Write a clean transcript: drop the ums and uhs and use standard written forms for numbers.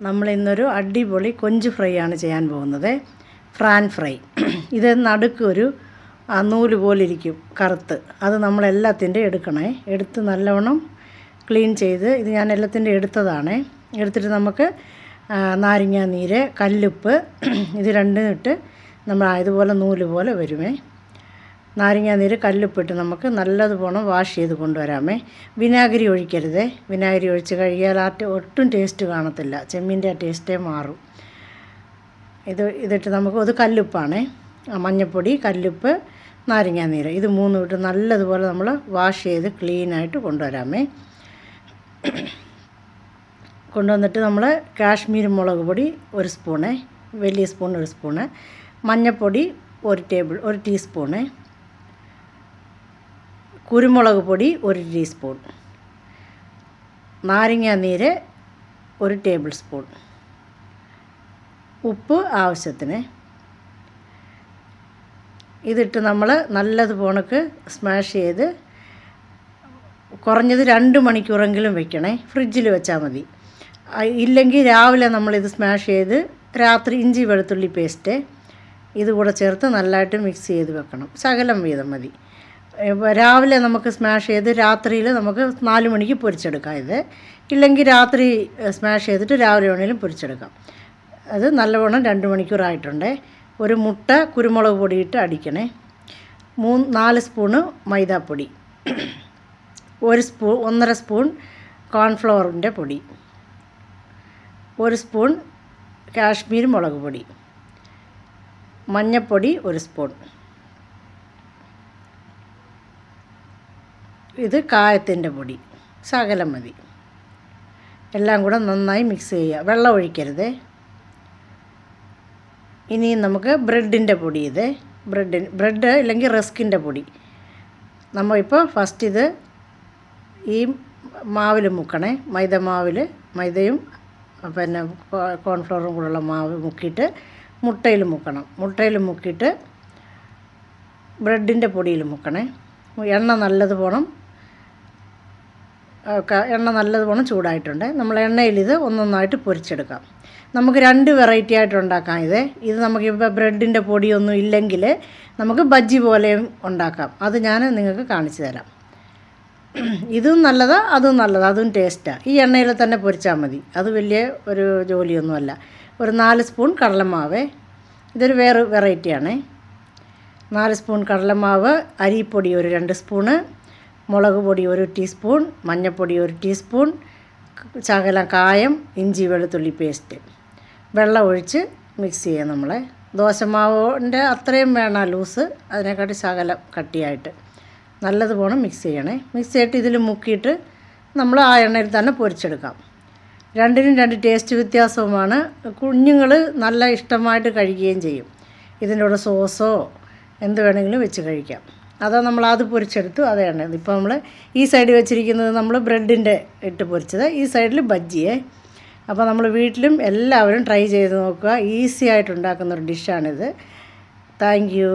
നമ്മൾ ഇന്നൊരു അടിപൊളി കൊഞ്ച് ഫ്രൈ ആണ് ചെയ്യാൻ പോകുന്നത്. Fran fry. ഇത് നടുക്ക് ഒരു നൂല് പോലിരിക്കും കറുത്ത്. അത് നമ്മളെല്ലാത്തിൻ്റെ എടുക്കണേ. എടുത്ത് നല്ലവണ്ണം ക്ലീൻ ചെയ്ത്, ഇത് ഞാൻ എല്ലാത്തിൻ്റെ എടുത്തതാണ്. എടുത്തിട്ട് നമുക്ക് നാരങ്ങ നീര്, കല്ലുപ്പ് ഇത് രണ്ടും ഇട്ട് നമ്മൾ ഇതുപോലെ നൂല് പോലെ വരുമേ. നാരങ്ങ നീര്, കല്ലുപ്പിട്ട് നമുക്ക് നല്ലതുപോലെ വാഷ് ചെയ്ത് കൊണ്ടുവരാമേ. വിനാഗിരി ഒഴിക്കരുത്. വിനാഗിരി ഒഴിച്ച് കഴുകിയാൽ ഒട്ടും ടേസ്റ്റ് കാണത്തില്ല. ചെമ്മീൻ്റെ ആ ടേസ്റ്റേ മാറും. ഇതിട്ട് നമുക്ക് അത് കല്ലുപ്പാണ്. മഞ്ഞൾപ്പൊടി, കല്ലുപ്പ്, നാരങ്ങ നീര് ഇത് മൂന്നും ഇട്ട് നല്ലതുപോലെ നമ്മൾ വാഷ് ചെയ്ത് ക്ലീനായിട്ട് കൊണ്ടുവരാമേ. കൊണ്ടുവന്നിട്ട് നമ്മൾ കാശ്മീരി മുളക് പൊടി 1 സ്പൂണ്, വലിയ സ്പൂൺ 1 സ്പൂണ്, മഞ്ഞൾപ്പൊടി 1 ടീസ്പൂണ്, കുരുമുളക് പൊടി 1 ടീസ്പൂൺ, നാരങ്ങ നീര് 1 ടേബിൾ സ്പൂൺ, ഉപ്പ് ആവശ്യത്തിന്. ഇതിട്ട് നമ്മൾ നല്ലതുപോണക്ക് സ്മാഷ് ചെയ്ത് കുറഞ്ഞത് 2 മണിക്കൂറെങ്കിലും വെക്കണേ. ഫ്രിഡ്ജിൽ വെച്ചാൽ മതി. ഇല്ലെങ്കിൽ രാവിലെ നമ്മളിത് സ്മാഷ് ചെയ്ത് രാത്രി ഇഞ്ചി വെളുത്തുള്ളി പേസ്റ്റ് ഇതുകൂടെ ചേർത്ത് നല്ലതായിട്ട് മിക്സ് ചെയ്ത് വെക്കണം. ശകലം വീതം മതി. രാവിലെ നമുക്ക് സ്മാഷ് ചെയ്ത് രാത്രിയിൽ നമുക്ക് 4 മണിക്ക് പൊരിച്ചെടുക്കാം. ഇത് ഇല്ലെങ്കിൽ രാത്രി സ്മാഷ് ചെയ്തിട്ട് രാവിലെ വേണമെങ്കിലും പൊരിച്ചെടുക്കാം. അത് നല്ലവണ്ണം 2 മണിക്കൂറായിട്ടുണ്ട്. ഒരു മുട്ട കുരുമുളക് പൊടിയിട്ട് അടിക്കണേ. 4 സ്പൂണ് മൈദാപ്പൊടി, 1.5 സ്പൂൺ കോൺഫ്ലവറിൻ്റെ പൊടി, 1 സ്പൂൺ കാശ്മീരി മുളക് പൊടി, മഞ്ഞൾപ്പൊടി 1 സ്പൂൺ, ഇത് കായത്തിൻ്റെ പൊടി ശകലം മതി. എല്ലാം കൂടെ നന്നായി മിക്സ് ചെയ്യുക. വെള്ളം ഒഴിക്കരുത്. ഇനിയും നമുക്ക് ബ്രെഡിൻ്റെ പൊടി, ഇത് ബ്രെഡ് ഇല്ലെങ്കിൽ റസ്കിൻ്റെ പൊടി. നമ്മളിപ്പോൾ ഫസ്റ്റ് ഇത് ഈ മാവിൽ മുക്കണേ. മൈദയും പിന്നെ കോൺഫ്ലവറും കൂടെയുള്ള മാവ് മുക്കിയിട്ട് മുട്ടയിൽ മുക്കണം. മുട്ടയിൽ മുക്കിയിട്ട് ബ്രെഡിൻ്റെ പൊടിയിൽ മുക്കണേ. എണ്ണ നല്ലതുപോലെ ചൂടായിട്ടുണ്ട്. നമ്മൾ എണ്ണയിൽ ഇത് ഒന്നൊന്നായിട്ട് പൊരിച്ചെടുക്കാം. നമുക്ക് 2 വെറൈറ്റി ആയിട്ട് ഉണ്ടാക്കാം. ഇത് നമുക്കിപ്പോൾ ബ്രെഡിൻ്റെ പൊടിയൊന്നും ഇല്ലെങ്കിൽ നമുക്ക് ബജ്ജി പോലെയും ഉണ്ടാക്കാം. അത് ഞാൻ നിങ്ങൾക്ക് കാണിച്ചു തരാം. ഇതും നല്ലതാണ്, അതും നല്ലതാണ്, അതും ടേസ്റ്റാണ്. ഈ എണ്ണയിൽ തന്നെ പൊരിച്ചാൽ മതി. അത് വലിയ ഒരു ജോലിയൊന്നുമല്ല. ഒരു 4 സ്പൂൺ കടലമാവ്, ഇതൊരു വേറെ വെറൈറ്റിയാണ്. 4 സ്പൂൺ കടലമാവ്, അരിപ്പൊടി 2 സ്പൂണ്, മുളക് പൊടി 1 ടീസ്പൂൺ, മഞ്ഞൾപ്പൊടി 1 ടീസ്പൂൺ, ശകലം കായം, ഇഞ്ചി വെളുത്തുള്ളി പേസ്റ്റ്. വെള്ളം ഒഴിച്ച് മിക്സ് ചെയ്യാം. നമ്മളെ ദോശമാവിൻ്റെ അത്രയും വേണം ലൂസ്, അതിനെക്കാട്ടി ശകലം കട്ടിയായിട്ട് നല്ലതുപോലെ മിക്സ് ചെയ്യണേ. മിക്സ് ചെയ്തിട്ട് ഇതിൽ മുക്കിയിട്ട് നമ്മൾ ആ എണ്ണയിൽ തന്നെ പൊരിച്ചെടുക്കാം. രണ്ടിനും 2 ടേസ്റ്റ് വ്യത്യാസവുമാണ്. കുഞ്ഞുങ്ങൾ നല്ല ഇഷ്ടമായിട്ട് കഴിക്കുകയും ചെയ്യും. ഇതിൻ്റെ കൂടെ സോസോ എന്ത് വേണമെങ്കിലും വെച്ച് കഴിക്കാം. അതാ നമ്മൾ അത് പൊരിച്ചെടുത്തു. അത് എണ്ണ ഇപ്പോൾ നമ്മൾ ഈ സൈഡിൽ വെച്ചിരിക്കുന്നത് നമ്മൾ ബ്രെഡിൻ്റെ ഇട്ട് പൊരിച്ചത്, ഈ സൈഡിൽ ബജ്ജിയെ. അപ്പോൾ നമ്മൾ വീട്ടിലും എല്ലാവരും ട്രൈ ചെയ്ത് നോക്കുക. ഈസി ആയിട്ട് ഉണ്ടാക്കുന്ന ഒരു ഡിഷാണിത്. Thank you.